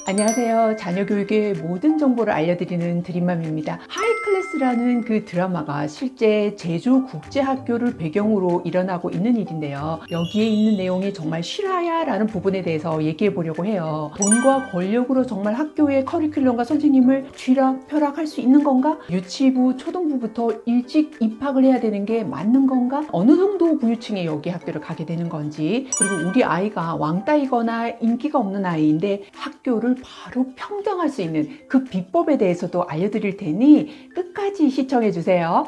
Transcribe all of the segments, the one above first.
안녕하세요. 자녀 교육의 모든 정보를 알려드리는 드림맘입니다. 하이클래스라는 그 드라마가 실제 제주국제학교를 배경으로 일어나고 있는 일인데요. 여기에 있는 내용이 정말 실화야? 라는 부분에 대해서 얘기해 보려고 해요. 돈과 권력으로 정말 학교의 커리큘럼과 선생님을 쥐락펴락할 수 있는 건가? 유치부, 초등부부터 일찍 입학을 해야 되는 게 맞는 건가? 어느 정도 부유층에 여기 학교를 가게 되는 건지, 그리고 우리 아이가 왕따이거나 인기가 없는 아이인데 학교를 바로 평정할 수 있는 그 비법에 대해서도 알려드릴 테니 끝까지 시청해 주세요.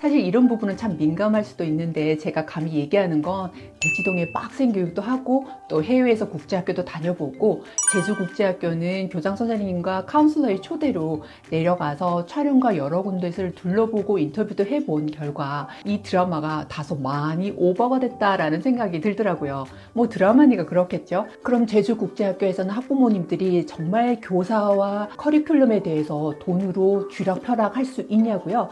사실 이런 부분은 참 민감할 수도 있는데 제가 감히 얘기하는 건 대치동에 빡센 교육도 하고 또 해외에서 국제학교도 다녀보고 제주국제학교는 교장 선생님과 카운슬러의 초대로 내려가서 촬영과 여러 군데를 둘러보고 인터뷰도 해본 결과 이 드라마가 다소 많이 오버가 됐다라는 생각이 들더라고요. 뭐 드라마니까 그렇겠죠. 그럼 제주국제학교에서는 학부모님들이 정말 교사와 커리큘럼에 대해서 돈으로 쥐락펴락 할 수 있냐고요?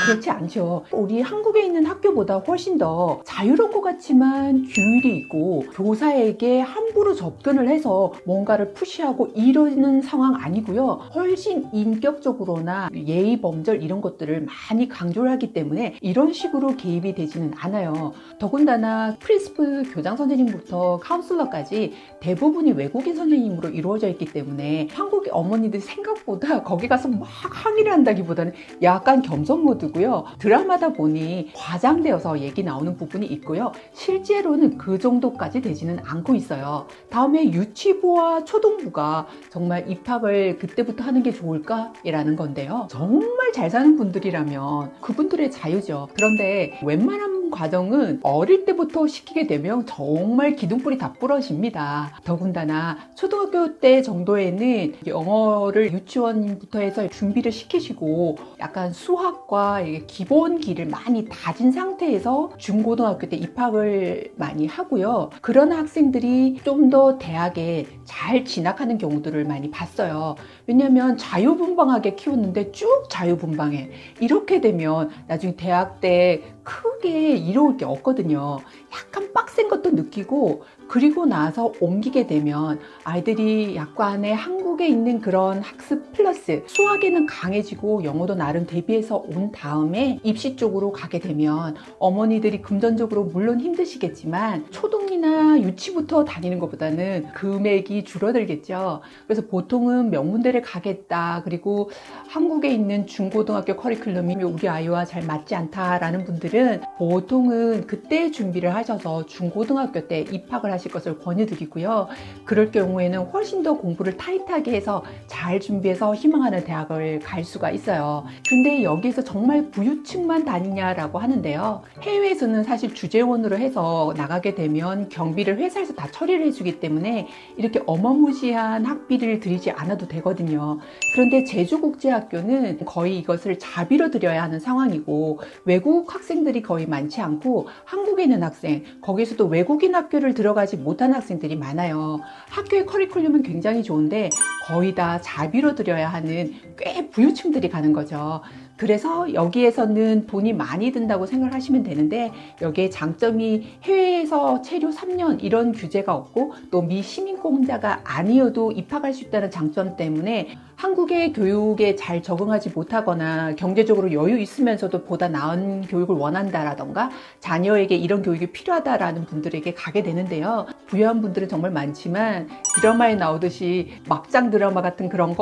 그렇지 않죠. 우리 한국에 있는 학교보다 훨씬 더 자유로운 것 같지만 규율이 있고 교사에게 함부로 접근을 해서 뭔가를 푸시하고 이러는 상황 아니고요. 훨씬 인격적으로나 예의 범절 이런 것들을 많이 강조를 하기 때문에 이런 식으로 개입이 되지는 않아요. 더군다나 프린시플 교장 선생님부터 카운슬러까지 대부분이 외국인 선생님으로 이루어져 있기 때문에 한국의 어머니들이 생각보다 거기 가서 막 항의를 한다기보다는 약간 겸손 모드고요. 드라마다 보니 과장되어서 얘기 나오는 부분이 있고요. 실제로는 그 정도까지 되지는 않고 있어요. 다음에 유치부와 초등부가 정말 입학을 그때부터 하는 게 좋을까? 라는 건데요. 정말 잘 사는 분들이라면 그분들의 자유죠. 그런데 웬만한 과정은 어릴 때부터 시키게 되면 정말 기둥뿌리 다 부러집니다. 더군다나 초등학교 때 정도에는 영어를 유치원부터 해서 준비를 시키시고 약간 수학과 기본기를 많이 다진 상태에서 중고등학교 때 입학을 많이 하고요. 그런 학생들이 좀 더 대학에 잘 진학하는 경우들을 많이 봤어요. 왜냐하면 자유분방하게 키웠는데 쭉 자유분방해. 이렇게 되면 나중에 대학 때 크게 이로울 게 없거든요. 약간 빡센 것도 느끼고 그리고 나서 옮기게 되면 아이들이 약간의 한국에 있는 그런 학습 플러스 수학에는 강해지고 영어도 나름 대비해서 온 다음에 입시 쪽으로 가게 되면 어머니들이 금전적으로 물론 힘드시겠지만 초등이나 유치부터 다니는 것보다는 금액이 줄어들겠죠. 그래서 보통은 명문대를 가겠다. 그리고 한국에 있는 중고등학교 커리큘럼이 우리 아이와 잘 맞지 않다라는 분들은 보통은 그때 준비를 하셔서 중고등학교 때 입학을 하실 것을 권유드리고요. 그럴 경우에는 훨씬 더 공부를 타이트하게 해서 잘 준비해서 희망하는 대학을 갈 수가 있어요. 근데 여기에서 정말 부유층만 다니냐라고 하는데요. 해외에서는 사실 주재원으로 해서 나가게 되면 경비를 회사에서 다 처리를 해주기 때문에 이렇게 어마무시한 학비를 들이지 않아도 되거든요. 그런데 제주국제학교는 거의 이것을 자비로 들여야 하는 상황이고 외국 학생들이 거의 많지 않고 한국에 있는 학생, 거기서도 외국인 학교를 들어가지 못한 학생들이 많아요. 학교의 커리큘럼은 굉장히 좋은데 거의 다 자비로 들여야 하는 꽤 부유층들이 가는 거죠. 그래서 여기에서는 돈이 많이 든다고 생각하시면 되는데 여기에 장점이 해외에서 체류 3년 이런 규제가 없고 또 미시민공자가 아니어도 입학할 수 있다는 장점 때문에 한국의 교육에 잘 적응하지 못하거나 경제적으로 여유 있으면서도 보다 나은 교육을 원한다라던가 자녀에게 이런 교육이 필요하다라는 분들에게 가게 되는데요. 부유한 분들은 정말 많지만 드라마에 나오듯이 막장 드라마 같은 그런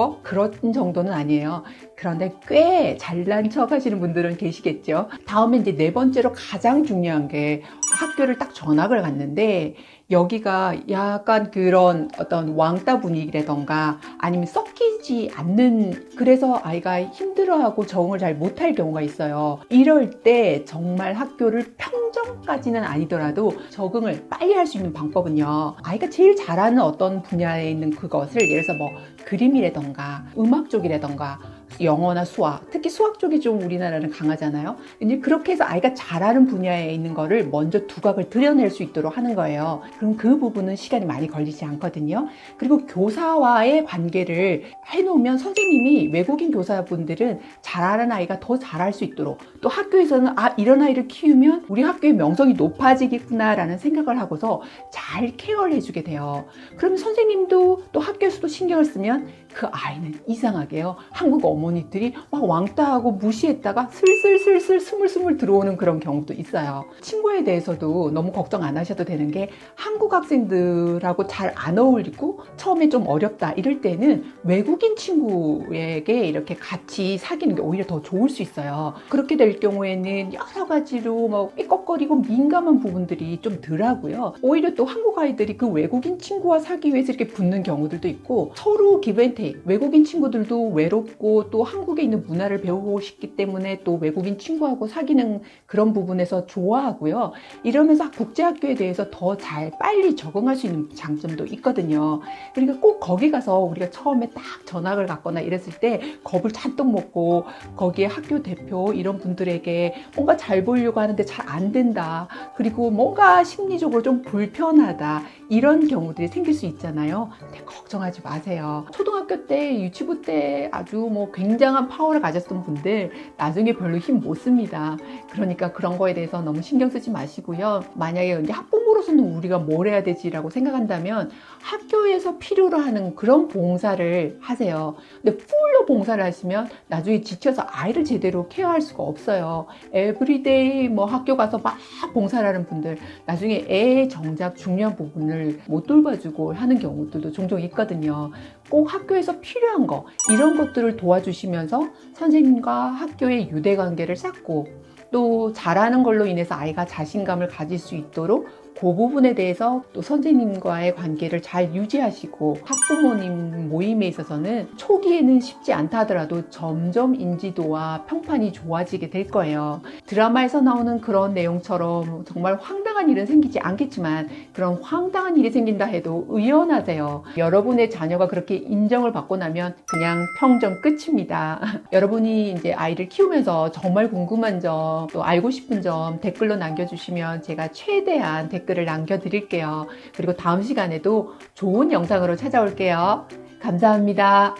정도는 아니에요. 그런데 꽤 잘난 척 하시는 분들은 계시겠죠. 다음에 이제 네 번째로 가장 중요한 게 학교를 딱 전학을 갔는데 여기가 약간 그런 어떤 왕따 분위기라던가 아니면 섞이지 않는 그래서 아이가 힘들어하고 적응을 잘 못할 경우가 있어요. 이럴 때 정말 학교를 평정까지는 아니더라도 적응을 빨리 할 수 있는 방법은요. 아이가 제일 잘하는 어떤 분야에 있는 그것을 예를 들어서 뭐 그림이라던가 음악 쪽이라던가 영어나 수학, 특히 수학 쪽이 좀 우리나라는 강하잖아요. 이제 그렇게 해서 아이가 잘하는 분야에 있는 거를 먼저 두각을 드러낼 수 있도록 하는 거예요. 그럼 그 부분은 시간이 많이 걸리지 않거든요. 그리고 교사와의 관계를 해놓으면 선생님이 외국인 교사분들은 잘하는 아이가 더 잘할 수 있도록, 또 학교에서는 이런 아이를 키우면 우리 학교의 명성이 높아지겠구나라는 생각을 하고서 잘 케어를 해주게 돼요. 그럼 선생님도 또 학교에서도 신경을 쓰면 그 아이는 이상하게요, 한국 어머니들이 막 왕따하고 무시했다가 슬슬슬슬 스물스물 들어오는 그런 경우도 있어요. 친구에 대해서도 너무 걱정 안 하셔도 되는 게, 한국 학생들하고 잘 안 어울리고 처음에 좀 어렵다 이럴 때는 외국인 친구에게 이렇게 같이 사귀는 게 오히려 더 좋을 수 있어요. 그렇게 될 경우에는 여러 가지로 뭐 삐걱거리고 민감한 부분들이 좀 덜하고요. 오히려 또 한국 아이들이 그 외국인 친구와 사귀기 위해서 이렇게 붙는 경우들도 있고, 서로 기브앤테이크, 외국인 친구들도 외롭고 또 한국에 있는 문화를 배우고 싶기 때문에 또 외국인 친구하고 사귀는 그런 부분에서 좋아하고요. 이러면서 국제학교에 대해서 더 잘 빨리 적응할 수 있는 장점도 있거든요. 그러니까 꼭 거기 가서 우리가 처음에 딱 전학을 갔거나 이랬을 때 겁을 잔뜩 먹고 거기에 학교 대표 이런 분들에게 뭔가 잘 보이려고 하는데 잘 안 된다, 그리고 뭔가 심리적으로 좀 불편하다, 이런 경우들이 생길 수 있잖아요. 근데 걱정하지 마세요. 초등학교 때, 유치부 때 아주 뭐 굉장한 파워를 가졌던 분들 나중에 별로 힘 못 씁니다. 그러니까 그런 거에 대해서 너무 신경 쓰지 마시고요. 만약에 이제 학부모로서는 우리가 뭘 해야 되지라고 생각한다면 학교에서 필요로 하는 그런 봉사를 하세요. 근데 풀로 봉사를 하시면 나중에 지쳐서 아이를 제대로 케어할 수가 없어요. 에브리데이 뭐 학교 가서 막 봉사를 하는 분들 나중에 애 정작 중요한 부분을 못 돌봐주고 하는 경우들도 종종 있거든요. 꼭 학교에서 필요한 거, 이런 것들을 도와주시면서 선생님과 학교의 유대관계를 쌓고, 또 잘하는 걸로 인해서 아이가 자신감을 가질 수 있도록 그 부분에 대해서 또 선생님과의 관계를 잘 유지하시고, 학부모님 모임에 있어서는 초기에는 쉽지 않다 하더라도 점점 인지도와 평판이 좋아지게 될 거예요. 드라마에서 나오는 그런 내용처럼 정말 황당한 일은 생기지 않겠지만, 그런 황당한 일이 생긴다 해도 의연하세요. 여러분의 자녀가 그렇게 인정을 받고 나면 그냥 평정 끝입니다. 여러분이 이제 아이를 키우면서 정말 궁금한 점, 또 알고 싶은 점 댓글로 남겨주시면 제가 최대한 댓글을 남겨드릴게요. 그리고 다음 시간에도 좋은 영상으로 찾아올게요. 감사합니다.